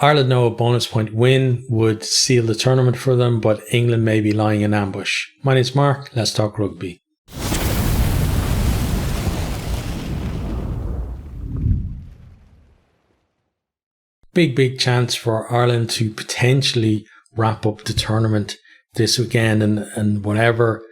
Ireland know a bonus point win would seal the tournament for them, but England may be lying in ambush. My name's Mark. Let's talk rugby. Big chance for Ireland to potentially wrap up the tournament this weekend, and whatever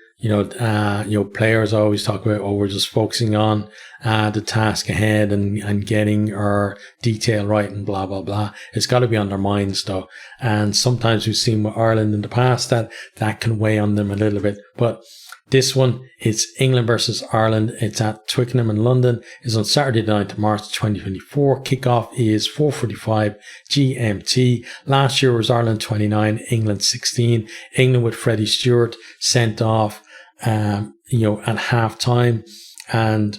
players always talk about, we're just focusing on the task ahead and getting our detail right and blah blah blah. It's got to be on their minds though, and sometimes we've seen with Ireland in the past that can weigh on them a little bit. But this one, it's England versus Ireland. It's at Twickenham in London. It's on Saturday the 9th of March 2024. Kickoff is 4:45 GMT. Last year was Ireland 29, England 16. England with Freddie Stewart sent off, at half time. And,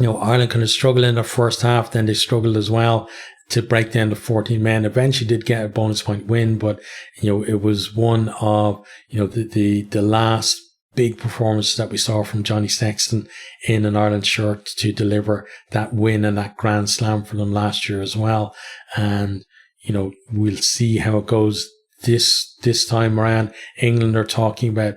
Ireland kind of struggled in their first half. Then they struggled as well to break down to 14 men. Eventually did get a bonus point win, but, it was one of, the last big performance that we saw from Johnny Sexton in an Ireland shirt to deliver that win and that Grand Slam for them last year as well. And, we'll see how it goes this time around. England are talking about,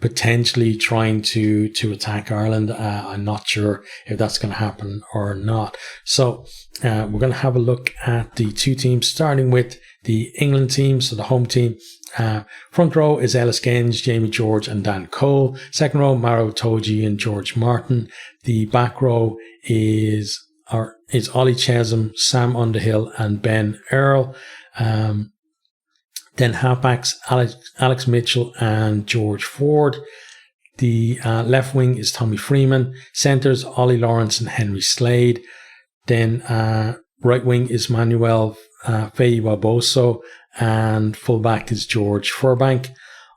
potentially trying to attack Ireland. I'm not sure if that's going to happen or not. So we're going to have a look at the two teams, starting with the England team, so the home team. Front row is Ellis Genge, Jamie George and Dan Cole. Second row, Maro Itoje and George Martin. The back row is Ollie Chesham, Sam Underhill and Ben Earl. Then halfbacks, Alex Mitchell and George Ford. The left wing is Tommy Freeman. Centres, Ollie Lawrence and Henry Slade. Then right wing is Manuel Feyi-Waboso, and fullback is George Furbank.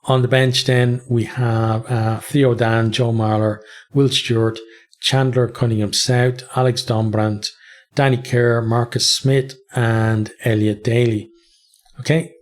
On the bench then we have Theo Dan, Joe Marler, Will Stewart, Chandler Cunningham South, Alex Dombrandt, Danny Kerr, Marcus Smith and Elliot Daly. Okay,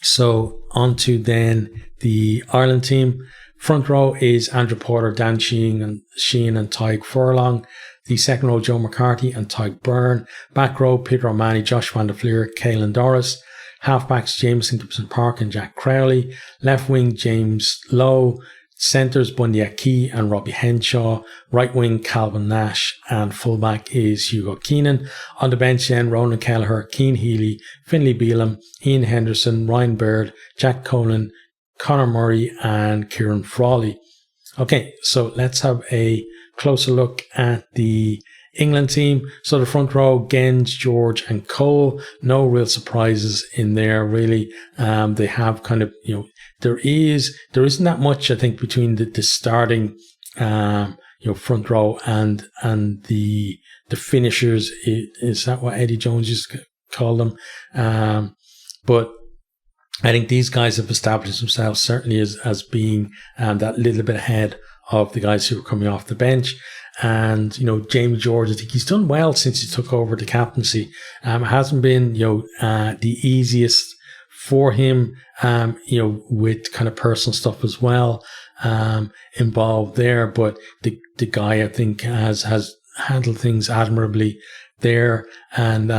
so on to then the Ireland team. Front row is Andrew Porter, Dan Sheehan and Tyg Furlong. The second row, Joe McCarthy and Tyg Byrne. Back row, Peter O'Mahony, Josh van der Fleer, Caelan Doris. Halfbacks, Jameson Gibson Park and Jack Crowley. Left wing, James Lowe. Centres, Bundy Aki and Robbie Henshaw. Right wing, Calvin Nash. And fullback is Hugo Keenan. On the bench then, Ronan Kelleher, Keane Healy, Finlay Bealham, Ian Henderson, Ryan Baird, Jack Colan, Conor Murray and Kieran Frawley. Okay, so let's have a closer look at the England team. So the front row, Genge, George and Cole. No real surprises in there really. They have kind of, there isn't that much, I think, between the starting front row and the finishers. Is that what Eddie Jones used to call them? But I think these guys have established themselves certainly as being that little bit ahead of the guys who are coming off the bench. And, Jamie George, I think he's done well since he took over the captaincy. It hasn't been, the easiest for him, with kind of personal stuff as well, involved there. But the guy, I think, has handled things admirably there. And,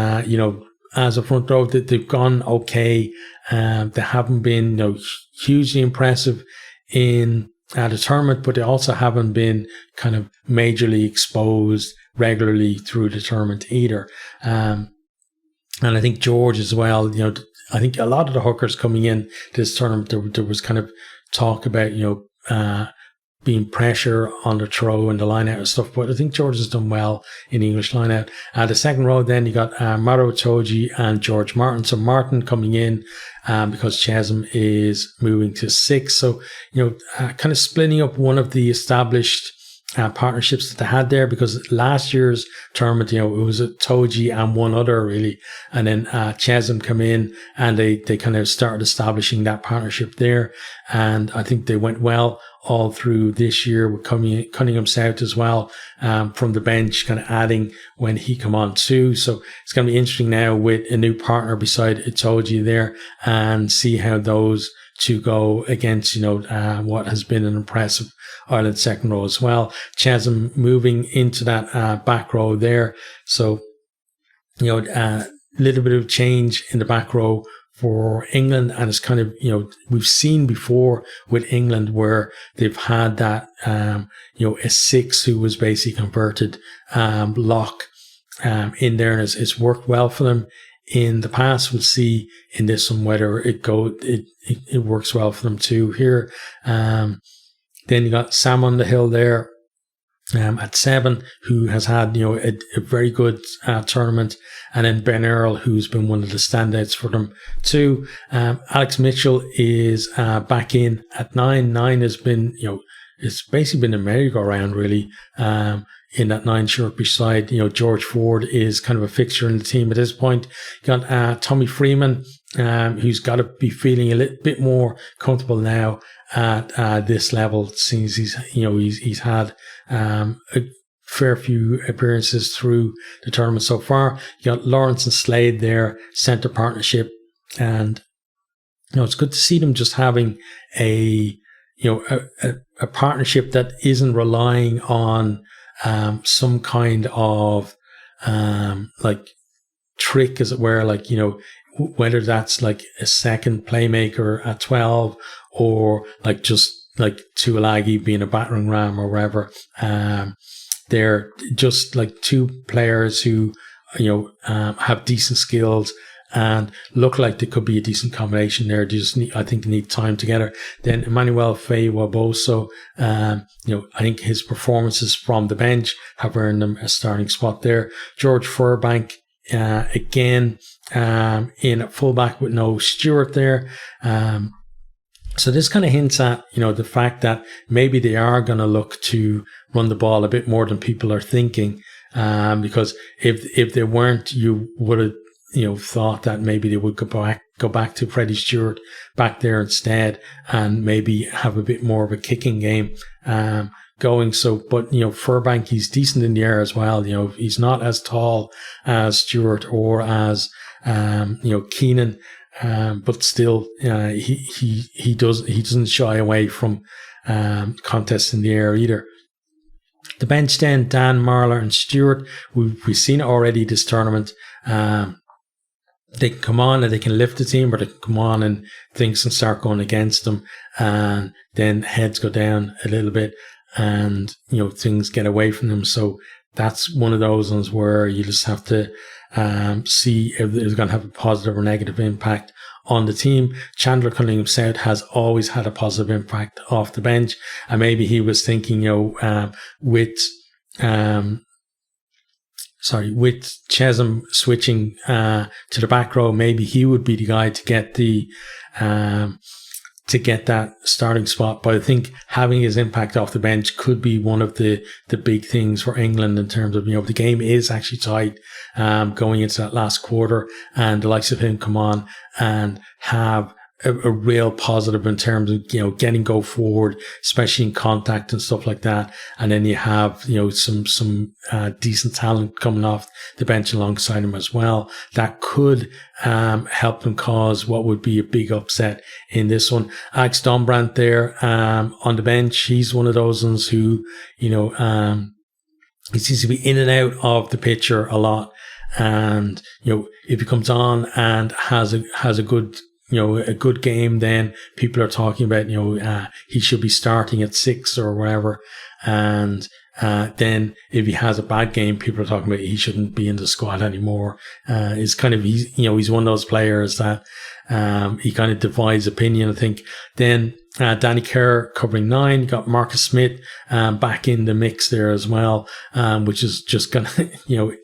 as a front row, they've gone okay. They haven't been, hugely impressive in the tournament, but they also haven't been kind of majorly exposed regularly through the tournament either. And I think George as well, I think a lot of the hookers coming in this tournament, there was kind of talk about, being pressure on the throw and the line out and stuff, but I think George has done well in English line out. The second row then you got Maro Itoje and George Martin. So Martin coming in because Chesham is moving to 6. So, kind of splitting up one of the established partnerships that they had there, because last year's tournament, it was Itoje and one other really, and then Chesham come in and they kind of started establishing that partnership there, and I think they went well all through this year with Cunningham South as well, from the bench, kind of adding when he come on too. So it's going to be interesting now with a new partner beside Itoje there, and see how those two go against, what has been an impressive Ireland second row as well. Chesham moving into that back row there. So, little bit of change in the back row for England, and it's kind of, we've seen before with England where they've had that, a 6 who was basically converted lock in there, and it's worked well for them in the past. We'll see in this one whether it works well for them too here. Then you got Sam Underhill there at 7, who has had a very good tournament, and then Ben Earl, who's been one of the standouts for them too. Alex Mitchell is back in at 9. 9 has been it's basically been a merry-go-round really in that 9 Shortbush side. George Ford is kind of a fixture in the team at this point. You got Tommy Freeman, who's got to be feeling a little bit more comfortable now at this level, since he's had a fair few appearances through the tournament so far. You got Lawrence and Slade there, centre partnership, and it's good to see them just having a partnership that isn't relying on some kind of trick, as it were, whether that's like a second playmaker at 12, or just like Tuolagi being a battering ram or whatever. They're just like two players who have decent skills and look like they could be a decent combination there. They just need time together. Then Emmanuel Faye-Waboso, I think his performances from the bench have earned him a starting spot there. George Furbank, again, in at fullback with no Stewart there. So this kind of hints at, the fact that maybe they are going to look to run the ball a bit more than people are thinking. Because if they weren't, you would have, thought that maybe they would go back to Freddie Stewart back there instead, and maybe have a bit more of a kicking game going. So, but Furbank, he's decent in the air as well. He's not as tall as Stewart or as Keenan, but still he doesn't shy away from contests in the air either. The bench then, Dan, Marler and Stewart. We've seen it already this tournament. They can come on and they can lift the team, or they can come on and things can start going against them, and then heads go down a little bit, and things get away from them. So that's one of those ones where you just have to see if it's going to have a positive or negative impact on the team. Chandler Cunningham South has always had a positive impact off the bench, and maybe he was thinking, with Chesham switching to the back row, maybe he would be the guy to get that starting spot. But I think having his impact off the bench could be one of the big things for England in terms of, the game is actually tight going into that last quarter, and the likes of him come on and have a real positive in terms of, getting go forward, especially in contact and stuff like that. And then you have, some decent talent coming off the bench alongside him as well. That could help them cause what would be a big upset in this one. Alex Dombrandt there on the bench. He's one of those ones who, he seems to be in and out of the picture a lot. And, if he comes on and has a good game, then people are talking about, he should be starting at 6 or whatever. And then if he has a bad game, people are talking about he shouldn't be in the squad anymore. He's one of those players that he kind of divides opinion, I think. Then Danny Kerr covering 9. You got Marcus Smith back in the mix there as well, which is just going to,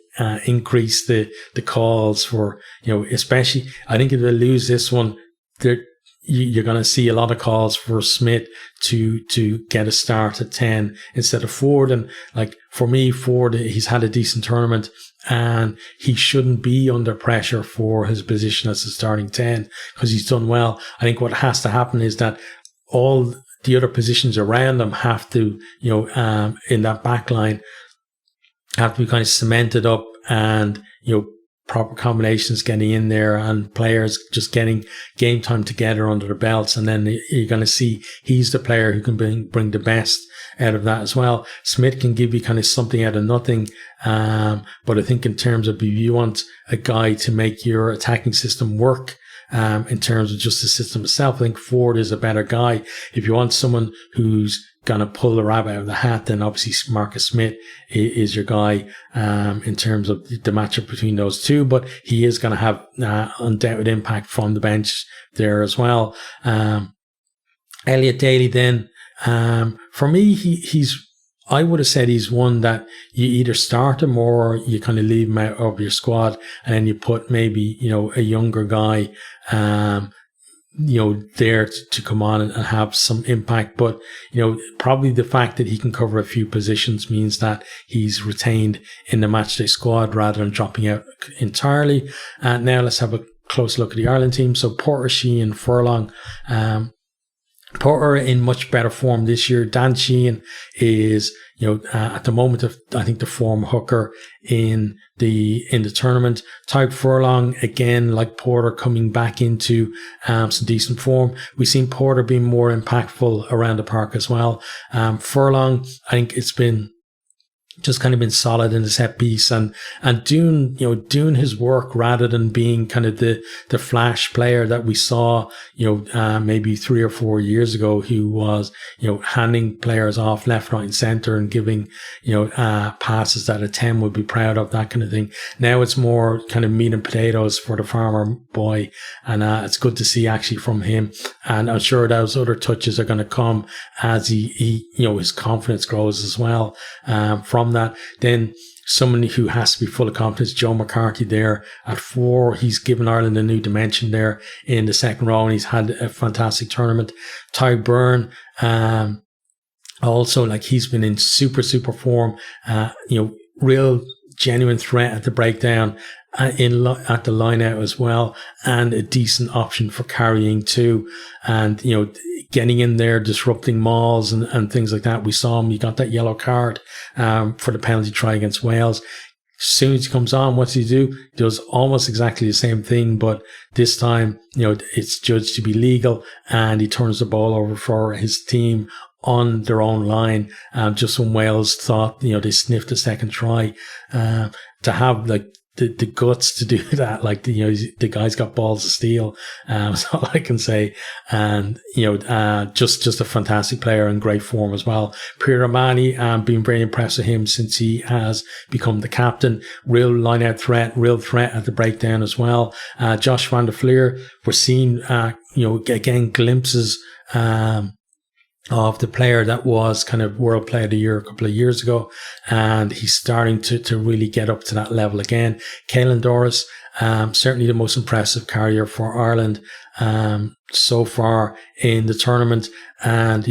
increase the calls for, especially, I think if they lose this one, you're going to see a lot of calls for Smith to get a start at 10 instead of Ford. And for me, Ford, he's had a decent tournament and he shouldn't be under pressure for his position as a starting 10 because he's done well. I think what has to happen is that all the other positions around him have to, in that back line, have to be kind of cemented up and, proper combinations getting in there and players just getting game time together under the belts. And then you're going to see he's the player who can bring the best out of that as well. Smith can give you kind of something out of nothing. But I think in terms of if you want a guy to make your attacking system work, in terms of just the system itself, I think Ford is a better guy. If you want someone who's going to pull the rabbit out of the hat, then obviously Marcus Smith is your guy in terms of the matchup between those two. But he is going to have undoubted impact from the bench there as well. Elliot Daly then, for me, I would have said he's one that you either start him or you kind of leave him out of your squad, and then you put maybe, a younger guy, there to come on and have some impact. But, probably the fact that he can cover a few positions means that he's retained in the matchday squad rather than dropping out entirely. Now let's have a close look at the Ireland team. So Porter, Sheehan, Furlong, Porter in much better form this year. Dan Sheehan is, at the moment of, I think, the form hooker in the tournament. Tyke Furlong, again, like Porter, coming back into some decent form. We've seen Porter being more impactful around the park as well. Furlong, I think it's been just kind of been solid in the set piece and doing his work rather than being kind of the flash player that we saw, maybe 3 or 4 years ago, who was, handing players off left, right and center and giving, passes that a 10 would be proud of, that kind of thing. Now it's more kind of meat and potatoes for the farmer boy. And, it's good to see actually from him. And I'm sure those other touches are going to come as he his confidence grows as well, from that. Then someone who has to be full of confidence, Joe McCarthy there at 4. He's given Ireland a new dimension there in the second row, and he's had a fantastic tournament. Ty Byrne, also, like, he's been in super form, real genuine threat at the breakdown, at the line out as well, and a decent option for carrying too. And, getting in there, disrupting mauls and things like that. We saw him, he got that yellow card for the penalty try against Wales. As soon as he comes on, what's he do? He does almost exactly the same thing, but this time, it's judged to be legal, and he turns the ball over for his team on their own line. Just when Wales thought, they sniffed a second try, to have like the guts to do that, like the guy's got balls of steel. That's all I can say. And just a fantastic player and great form as well. Pierre Romani, been very impressed with him since he has become the captain. Real line out threat, real threat at the breakdown as well. Josh van der Fleer, we're seeing again glimpses of the player that was kind of World Player of the Year a couple of years ago, and he's starting to really get up to that level again. Caelan Doris, certainly the most impressive carrier for Ireland so far in the tournament. And,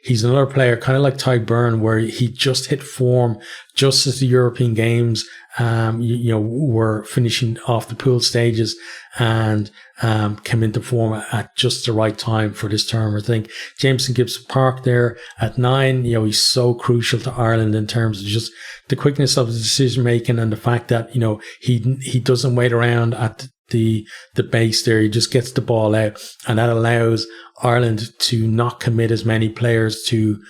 he's another player kind of like Ty Byrne, where he just hit form just as the European Games, were finishing off the pool stages, and came into form at just the right time for this tournament. I think Jameson Gibson Park there at 9, he's so crucial to Ireland in terms of just the quickness of the decision making, and the fact that, he doesn't wait around at the base there. He just gets the ball out, and that allows Ireland to not commit as many players to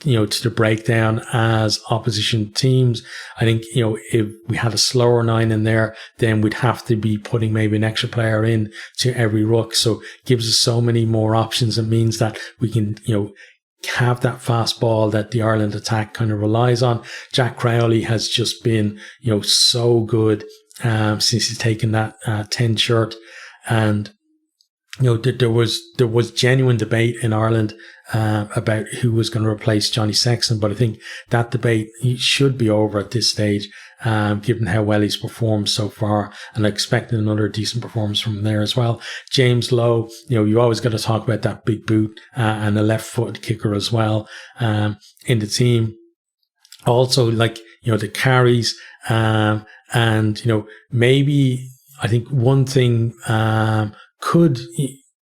the breakdown as opposition teams. I think, if we had a slower 9 in there, then we'd have to be putting maybe an extra player in to every ruck. So it gives us so many more options. It means that we can, have that fast ball that the Ireland attack kind of relies on. Jack Crowley has just been, so good since he's taken that 10 shirt. And there was genuine debate in Ireland about who was going to replace Johnny Sexton, but I think that debate should be over at this stage, given how well he's performed so far, and I expect another decent performance from there as well. James Lowe, you always got to talk about that big boot and a left-footed kicker as well in the team. Also, like, the carries, and maybe I think one thing could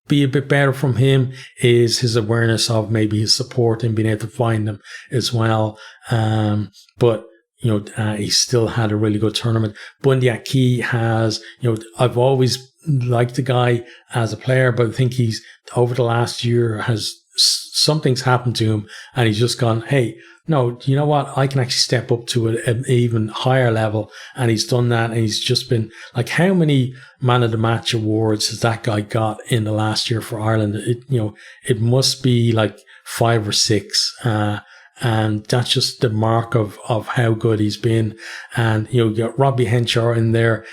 be a bit better from him is his awareness of maybe his support and being able to find them as well. But he still had a really good tournament. Bundy Aki has, I've always liked the guy as a player, but I think he's over the last year something's happened to him, and he's just gone, hey, no, you know what? I can actually step up to an even higher level. And he's done that. And he's just been like, how many man of the match awards has that guy got in the last year for Ireland? It must be like 5 or 6. And that's just the mark of how good he's been. And, you got Robbie Henshaw in there,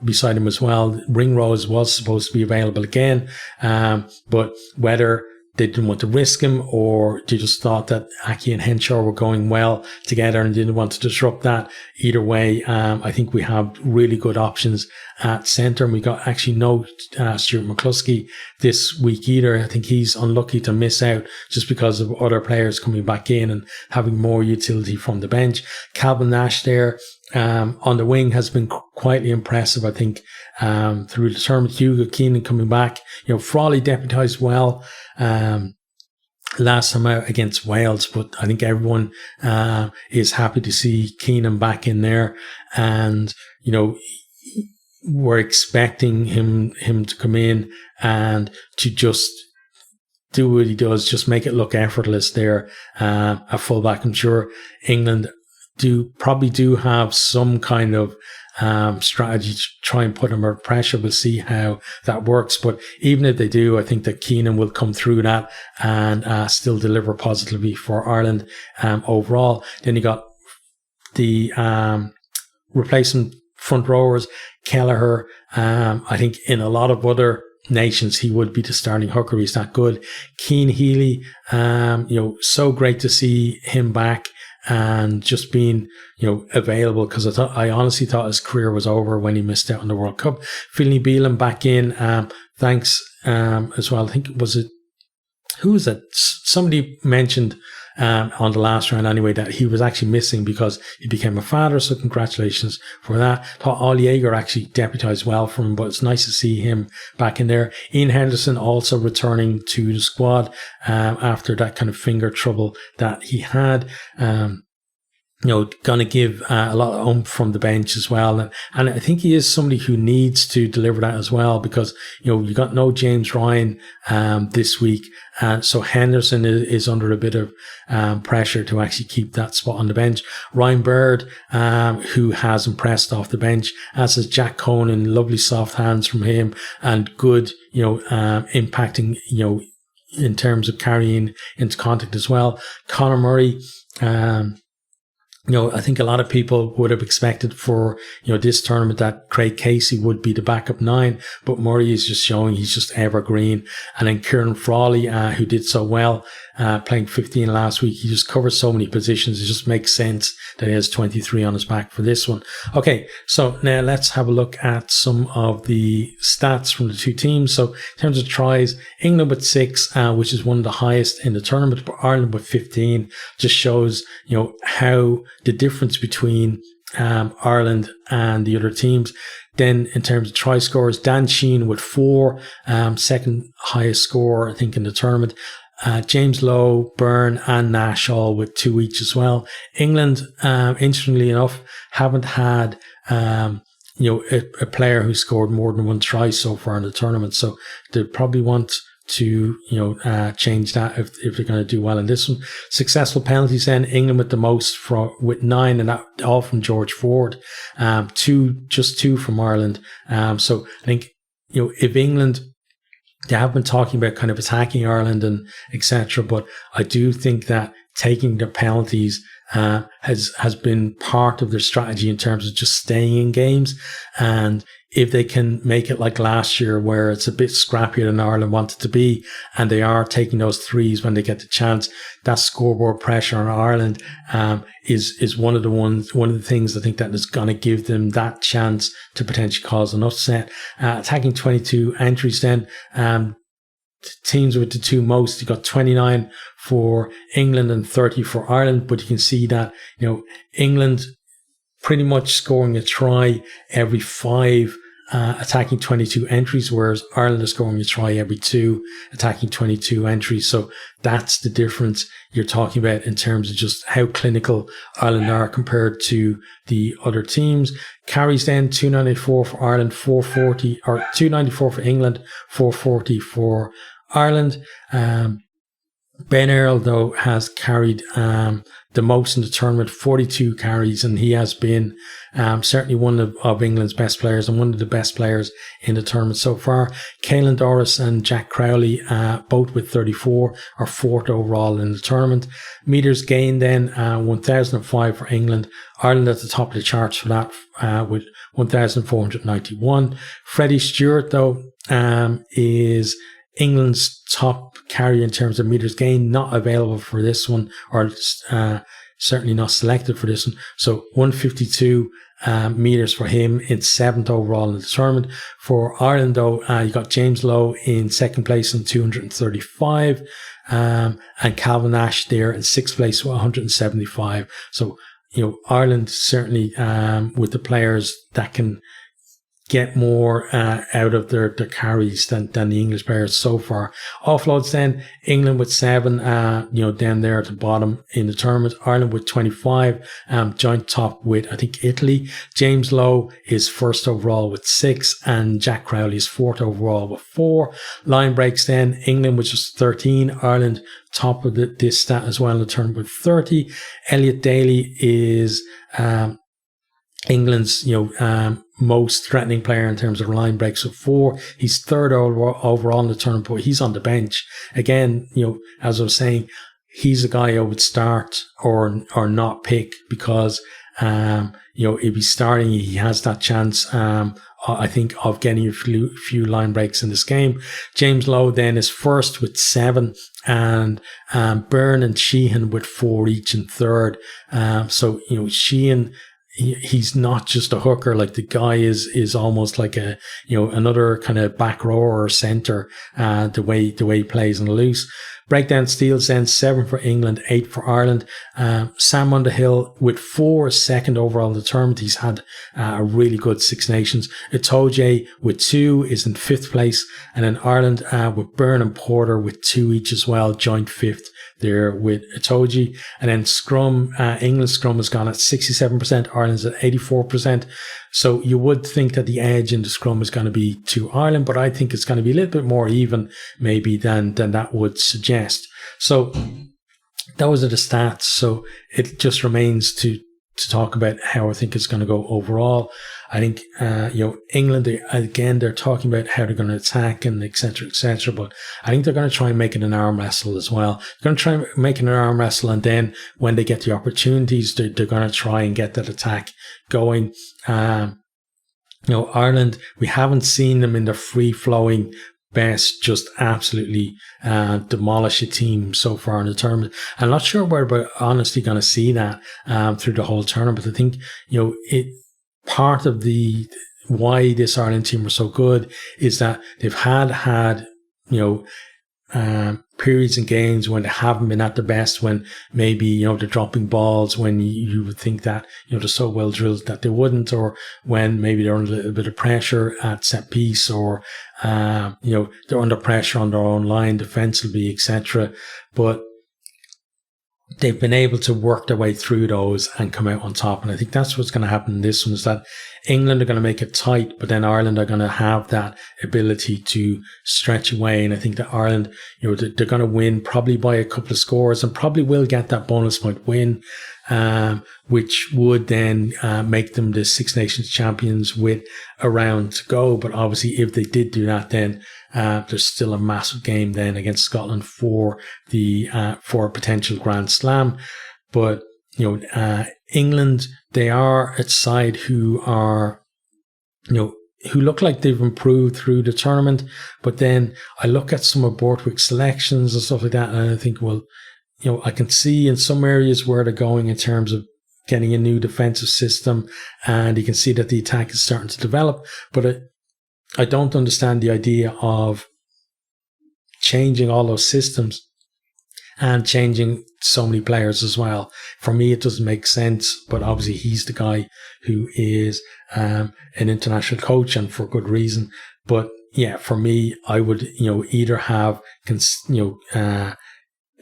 beside him as well. Ringrose was supposed to be available again. But whether they didn't want to risk him, or they just thought that Aki and Henshaw were going well together and didn't want to disrupt that. Either way, I think we have really good options at centre. And we got actually no Stuart McCluskey this week either. I think he's unlucky to miss out just because of other players coming back in and having more utility from the bench. Calvin Nash there on the wing has been quietly impressive, I think, through the tournament. Hugo Keenan coming back. Frawley deputised well last time out against Wales, but I think everyone is happy to see Keenan back in there. And, we're expecting him to come in and to just do what he does, just make it look effortless there at fullback. I'm sure England probably do have some kind of strategy to try and put him under pressure. We'll see how that works. But even if they do, I think that Keenan will come through that and still deliver positively for Ireland overall. Then you got the replacement front rowers, Kelleher. I think in a lot of other nations he would be the starting hooker. He's that good. Cian Healy, so great to see him back and just being, available, because I honestly thought his career was over when he missed out on the World Cup. Finlay Bealham back in, thanks as well. I think who was it? Somebody mentioned on the last round anyway that he was actually missing because he became a father, so congratulations for that. Thought Ollie Yeager actually deputised well for him, but it's nice to see him back in there. Ian Henderson also returning to the squad after that kind of finger trouble that he had. Going to give a lot of oomph from the bench as well. And I think he is somebody who needs to deliver that as well, because, you got no James Ryan this week. So Henderson is under a bit of pressure to actually keep that spot on the bench. Ryan Baird, who has impressed off the bench, as is Jack Conan, lovely soft hands from him and good, impacting, in terms of carrying into contact as well. Conor Murray, I think a lot of people would have expected for, this tournament that Craig Casey would be the backup 9, but Murray is just showing he's just evergreen. And then Kieran Frawley, who did so well, playing 15 last week, he just covers so many positions. It just makes sense that he has 23 on his back for this one. Okay, so now let's have a look at some of the stats from the two teams. So in terms of tries, England with 6, which is one of the highest in the tournament, but Ireland with 15 just shows, how the difference between Ireland and the other teams. Then in terms of try scores, Dan Sheehan with 4, second highest score, I think, in the tournament. James Lowe, Byrne and Nash all with 2 each as well. England, interestingly enough, haven't had a player who scored more than 1 try so far in the tournament. So they probably want to change that if they're going to do well in this one. Successful penalties then, England with the most with 9, and that all from George Ford. 2 from Ireland. So I think, if England, they have been talking about kind of attacking Ireland and etc., but I do think that taking their penalties has been part of their strategy in terms of just staying in games. And if they can make it like last year, where it's a bit scrappier than Ireland wanted to be, and they are taking those threes when they get the chance, that scoreboard pressure on Ireland is one of the things I think that is going to give them that chance to potentially cause an upset. Attacking 22 entries then, teams with the 2 most, you got 29 for England and 30 for Ireland, but you can see that, England pretty much scoring a try every 5 attacking 22 entries, whereas Ireland is scoring a try every 2, attacking 22 entries. So that's the difference you're talking about in terms of just how clinical Ireland are compared to the other teams. Carries then 294 for Ireland, 440, or 294 for England, 440 for Ireland. Ben Earl, though, has carried the most in the tournament, 42 carries, and he has been certainly one of England's best players and one of the best players in the tournament so far. Caelan Doris and Jack Crowley, both with 34, are 4th overall in the tournament. Meters gained then, 1,005 for England. Ireland at the top of the charts for that with 1,491. Freddie Stewart, though, is England's top carrier in terms of meters gained, not available for this one, or certainly not selected for this one. So 152 meters for him in 7th overall in the tournament. For Ireland, though, you got James Lowe in 2nd place in 235, and Calvin Nash there in 6th place with 175. So, Ireland certainly with the players that can get more out of their carries than the English players so far. Offloads then, England with 7, down there at the bottom in the tournament. Ireland with 25, joint top with, I think, Italy. James Lowe is 1st overall with 6, and Jack Crowley is 4th overall with 4. Line breaks then, England with just 13, Ireland top of this stat as well in the tournament with 30. Elliot Daly is England's, most threatening player in terms of line breaks with 4. He's 3rd overall in the tournament, but he's on the bench. Again, as I was saying, he's a guy I would start or not pick because, if he's starting, he has that chance, I think, of getting a few line breaks in this game. James Lowe then is 1st with 7, and Byrne and Sheehan with 4 each in 3rd. So, Sheehan, he's not just a hooker. Like, the guy is almost like a, another kind of back rower or centre, the way he plays on the loose. Breakdown steals then 7 for England, 8 for Ireland. Sam Underhill with 4, 2nd overall in the tournament. He's had a really good Six Nations. Itoje with 2 is in 5th place. And then Ireland with Byrne and Porter with 2 each as well, joint 5th there with Itoje. And then scrum, England's scrum has gone at 67%, Ireland's at 84%. So you would think that the edge in the scrum is going to be to Ireland, but I think it's going to be a little bit more even maybe than that would suggest. So those are the stats. So it just remains to talk about how I think it's going to go overall. I think, England, they're talking about how they're going to attack and et cetera, but I think they're going to try and make it an arm wrestle as well. They're going to try and make it an arm wrestle, and then when they get the opportunities, they're going to try and get that attack going. Ireland, we haven't seen them in the free-flowing best just absolutely demolish a team so far in the tournament. I'm not sure where we're honestly going to see that through the whole tournament. I think, part of the why this Ireland team are so good is that they've had periods in games when they haven't been at the best, when maybe, they're dropping balls, when you would think that, they're so well drilled that they wouldn't, or when maybe they're under a little bit of pressure at set piece, or, they're under pressure on their own line defensively, etc. But they've been able to work their way through those and come out on top. And I think that's what's going to happen in this one, is that England are going to make it tight, but then Ireland are going to have that ability to stretch away. And I think that Ireland, they're going to win probably by a couple of scores and probably will get that bonus point win, which would then make them the Six Nations champions with a round to go. But obviously, if they did do that, then there's still a massive game then against Scotland for a potential Grand Slam. But England, they are a side who are, who look like they've improved through the tournament. But then I look at some of Borthwick's selections and stuff like that, and I think, well, I can see in some areas where they're going in terms of getting a new defensive system, and you can see that the attack is starting to develop. But I don't understand the idea of changing all those systems and changing so many players as well. For me, it doesn't make sense, but obviously he's the guy who is an international coach, and for good reason. But yeah, for me, I would, either have,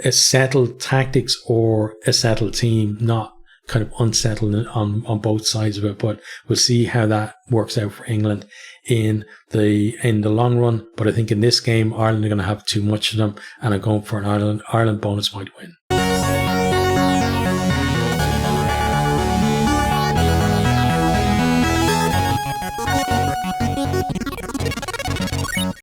a settled tactics or a settled team, not kind of unsettled on both sides of it. But we'll see how that works out for England in the long run. But I think in this game, Ireland are going to have too much of them, and I'm going for an Ireland bonus point win.